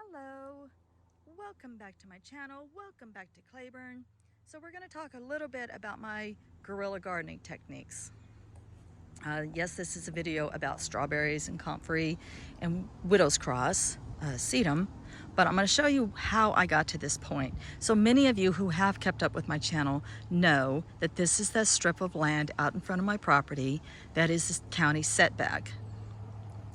Hello, welcome back to my channel. Welcome back to Cleburne. So we're going to talk a little bit about my guerrilla gardening techniques. Yes, this is a video about strawberries and comfrey and widow's cross, sedum, but I'm going to show you how I got to this point. So many of you who have kept up with my channel know that this is the strip of land out in front of my property that is the county setback.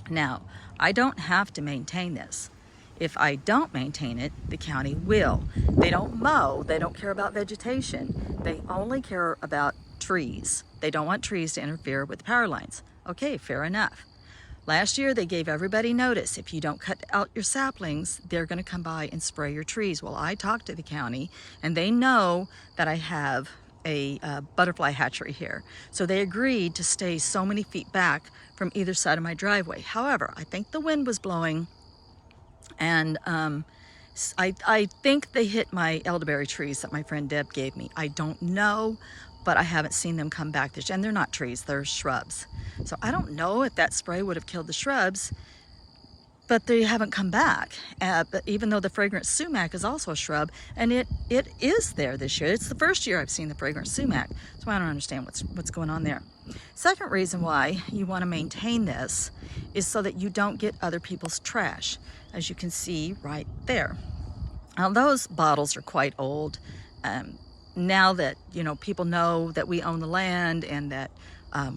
Now, I don't have to maintain this. If I don't maintain it, the county will. They don't mow, they don't care about vegetation. They only care about trees. They don't want trees to interfere with the power lines. Okay, fair enough. Last year they gave everybody notice. If you don't cut out your saplings, they're gonna come by and spray your trees. Well, I talked to the county and they know that I have a butterfly hatchery here. So they agreed to stay so many feet back from either side of my driveway. However, I think the wind was blowing and I think they hit my elderberry trees that my friend Deb gave me. I don't know, but I haven't seen them come back this year. And they're not trees, they're shrubs. So I don't know if that spray would have killed the shrubs, but they haven't come back. But even though the fragrant sumac is also a shrub, and it is there this year. It's the first year I've seen the fragrant sumac, so I don't understand what's going on there. Second reason why you want to maintain this is so that you don't get other people's trash, as you can see right there. Now those bottles are quite old. Now that people know that we own the land and that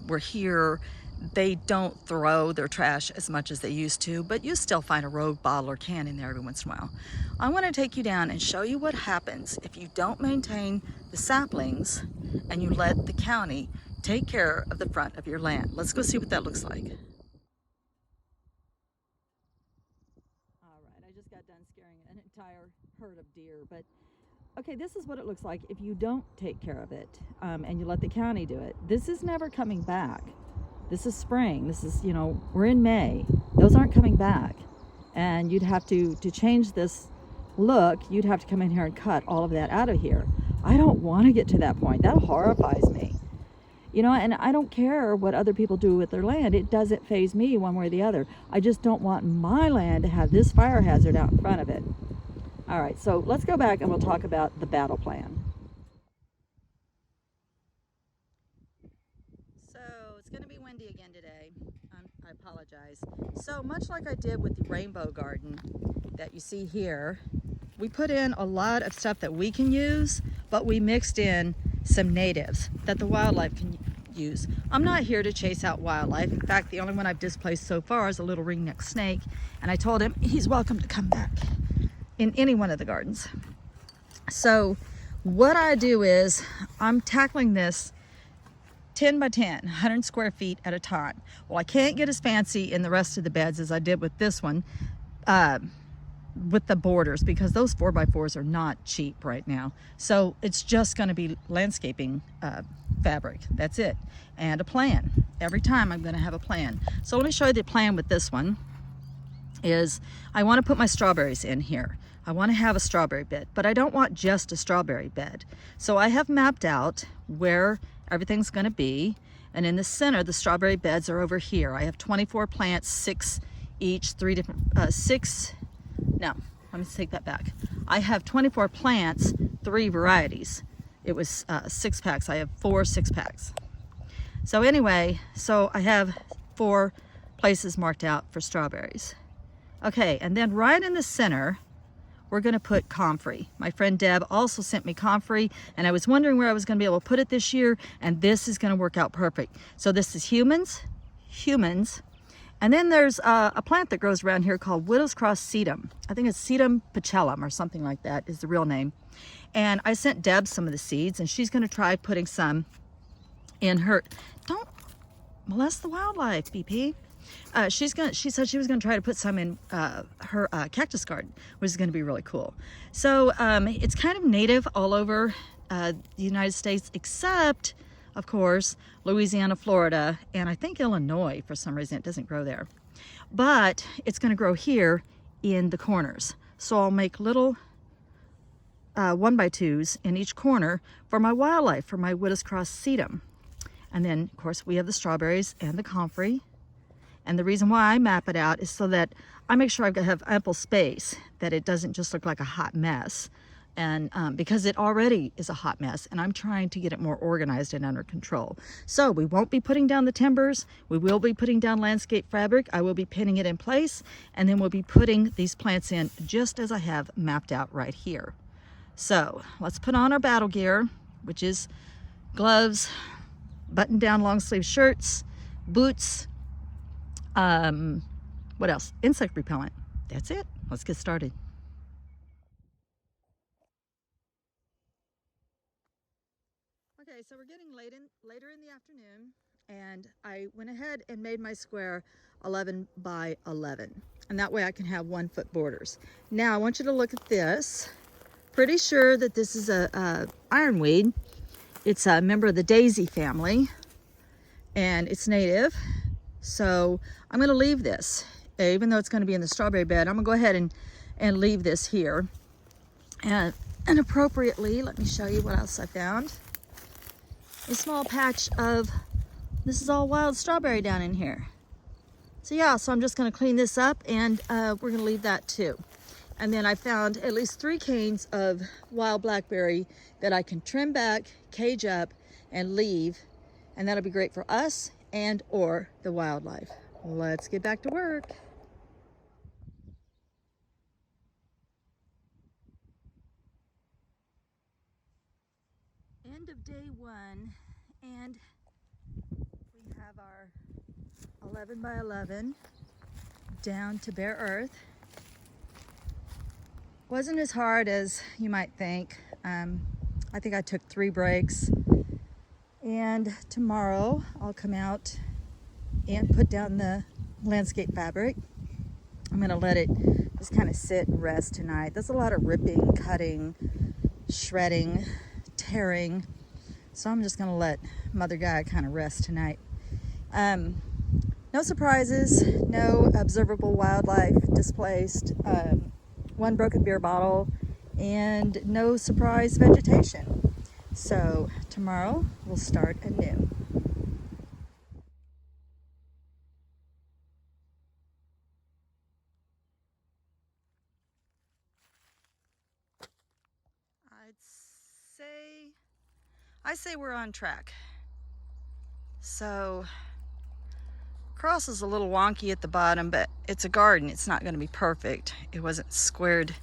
we're here, they don't throw their trash as much as they used to, but you still find a rogue bottle or can in there every once in a while. I want to take you down and show you what happens if you don't maintain the saplings and you let the county take care of the front of your land. Let's go see what that looks like. All right, I just got done scaring an entire herd of deer, but okay, this is what it looks like if you don't take care of it and you let the county do it. This is never coming back. This is spring. This is, we're in May. Those aren't coming back. And you'd have to change this look, you'd have to come in here and cut all of that out of here. I don't want to get to that point. That horrifies me. And I don't care what other people do with their land. It doesn't faze me one way or the other. I just don't want my land to have this fire hazard out in front of it. All right, so let's go back and we'll talk about the battle plan. So it's going to be windy again today. I apologize. So much like I did with the rainbow garden that you see here, we put in a lot of stuff that we can use, but we mixed in some natives that the wildlife can use. I'm not here to chase out wildlife. In fact, the only one I've displaced so far is a little ringneck snake, and I told him he's welcome to come back in any one of the gardens. So what I do is I'm tackling this 10 by 10, 100 square feet at a time. Well, I can't get as fancy in the rest of the beds as I did with this one, with the borders, because those 4x4s are not cheap right now. So it's just going to be landscaping fabric. That's it. And a plan. Every time I'm going to have a plan. So let me show you the plan with this one. Is I want to put my strawberries in here. I want to have a strawberry bed, but I don't want just a strawberry bed. So I have mapped out where everything's going to be, and in the center the strawberry beds are over here. I have 24 plants, 6 each, 3 different no, let me take that back. I have 24 plants, 3 varieties. It was 6 packs. I have 4 6-packs. So anyway, so I have 4 places marked out for strawberries. Okay, and then right in the center, we're going to put comfrey. My friend Deb also sent me comfrey, and I was wondering where I was going to be able to put it this year, and this is going to work out perfect. So this is humans, and then there's a plant that grows around here called widow's cross sedum. I think it's sedum pachellum or something like that is the real name. And I sent Deb some of the seeds, and she's going to try putting some in her. Don't molest the wildlife, BP. She said she was going to try to put some in her cactus garden, which is going to be really cool. So it's kind of native all over the United States, except, of course, Louisiana, Florida, and I think Illinois. For some reason, it doesn't grow there. But it's going to grow here in the corners. So I'll make little 1x2s in each corner for my wildlife, for my widow's cross sedum. And then, of course, we have the strawberries and the comfrey. And the reason why I map it out is so that I make sure I have ample space, that it doesn't just look like a hot mess. And because it already is a hot mess, and I'm trying to get it more organized and under control. So we won't be putting down the timbers. We will be putting down landscape fabric. I will be pinning it in place, and then we'll be putting these plants in just as I have mapped out right here. So let's put on our battle gear, which is gloves, button down long sleeve shirts, boots, what else? Insect repellent. That's it. Let's get started. Okay, so we're getting later in the afternoon, and I went ahead and made my square 11 by 11, and that way I can have 1 foot borders. Now I want you to look at this. Pretty sure that this is a ironweed. It's a member of the daisy family, and it's native. So I'm going to leave this, even though it's going to be in the strawberry bed. I'm going to go ahead and leave this here. And appropriately, let me show you what else I found. A small patch of, this is all wild strawberry down in here. So yeah, so I'm just going to clean this up, and we're going to leave that too. And then I found at least 3 canes of wild blackberry that I can trim back, cage up, and leave. And that'll be great for us and or the wildlife. Let's get back to work. End of day 1, and we have our 11 by 11 down to bare earth. Wasn't as hard as you might think. I think I took 3 breaks, and tomorrow I'll come out and put down the landscape fabric. I'm gonna let it just kind of sit and rest tonight. There's a lot of ripping, cutting, shredding, tearing, so I'm just gonna let Mother Gaia kind of rest tonight. No surprises, no observable wildlife displaced, 1 broken beer bottle, and no surprise vegetation. So tomorrow we'll start anew. I say we're on track. So cross is a little wonky at the bottom, but it's a garden. It's not going to be perfect. It wasn't squared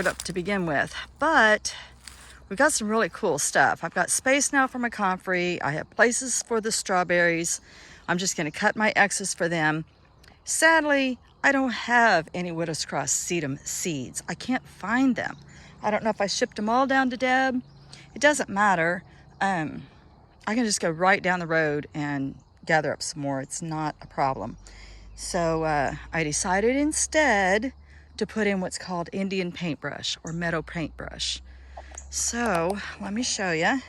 up to begin with, but we've got some really cool stuff. I've got space now for my comfrey. I have places for the strawberries. I'm just going to cut my X's for them. Sadly, I don't have any Widow's Cross sedum seeds. I can't find them. I don't know if I shipped them all down to Deb. It doesn't matter. I can just go right down the road and gather up some more. It's not a problem. So I decided instead to put in what's called Indian paintbrush or meadow paintbrush. So let me show you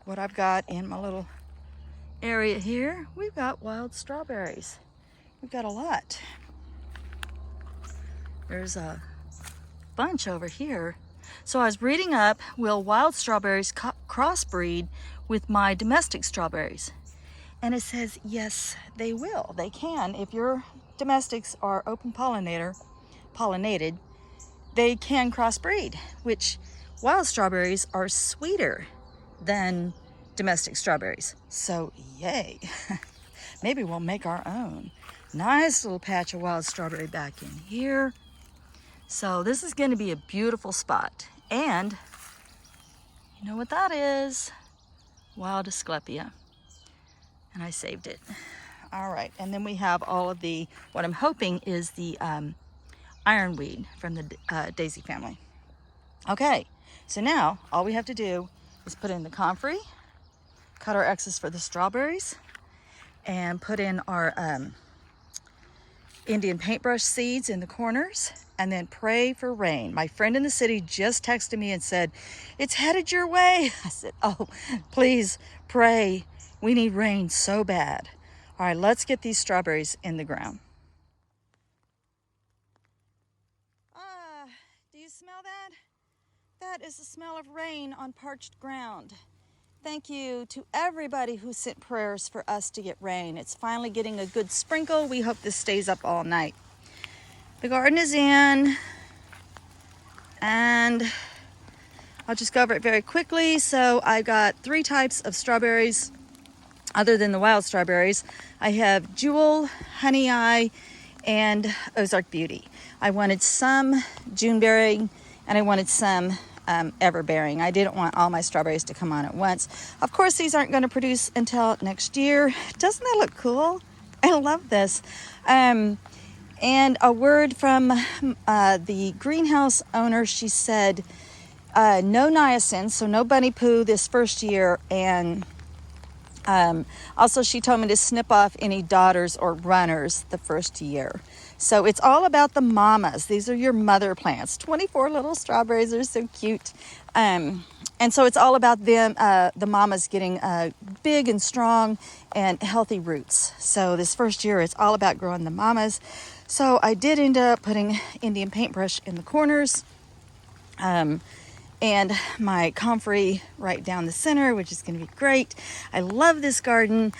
what I've got in my little area here. We've got wild strawberries. We've got a lot. There's a bunch over here. So I was reading up, will wild strawberries crossbreed with my domestic strawberries? And it says, yes, they will. They can. If your domestics are open pollinated, they can crossbreed, which wild strawberries are sweeter than domestic strawberries. So yay. Maybe we'll make our own. Nice little patch of wild strawberry back in here. So this is going to be a beautiful spot. And you know what that is? Wild Asclepia. And I saved it. All right, and then we have all of the, what I'm hoping is the ironweed from the daisy family. Okay, so now all we have to do is put in the comfrey, cut our X's for the strawberries, and put in our Indian paintbrush seeds in the corners, and then pray for rain. My friend in the city just texted me and said, it's headed your way. I said, oh, please pray. We need rain so bad. All right, let's get these strawberries in the ground. Do you smell that? That is the smell of rain on parched ground. Thank you to everybody who sent prayers for us to get rain. It's finally getting a good sprinkle. We hope this stays up all night. The garden is in, and I'll just go over it very quickly. So I got 3 types of strawberries other than the wild strawberries. I have Jewel, Honey Eye, and Ozark Beauty. I wanted some June bearing and I wanted some ever bearing. I didn't want all my strawberries to come on at once. Of course, these aren't going to produce until next year. Doesn't that look cool? I love this. And a word from the greenhouse owner. She said no niacin, so no bunny poo this first year, and also she told me to snip off any daughters or runners the first year. So it's all about the mamas. These are your mother plants. 24 little strawberries are so cute. And so it's all about them, the mamas getting big and strong and healthy roots. So this first year, it's all about growing the mamas. So I did end up putting Indian paintbrush in the corners. And my comfrey right down the center, which is going to be great. I love this garden.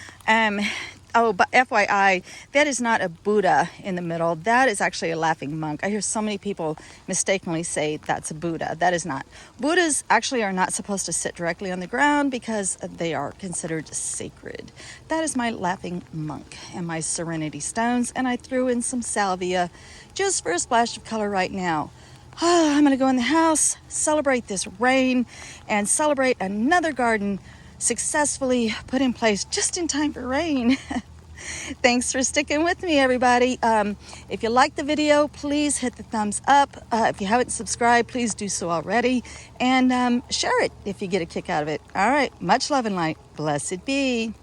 Oh, but FYI, that is not a Buddha in the middle. That is actually a laughing monk. I hear so many people mistakenly say that's a Buddha. That is not. Buddhas actually are not supposed to sit directly on the ground because they are considered sacred. That is my laughing monk and my serenity stones. And I threw in some salvia just for a splash of color right now. I'm going to go in the house, celebrate this rain, and celebrate another garden successfully put in place just in time for rain. Thanks for sticking with me, everybody. If you like the video, please hit the thumbs up. If you haven't subscribed, please do so already. And share it if you get a kick out of it. All right. Much love and light. Blessed be.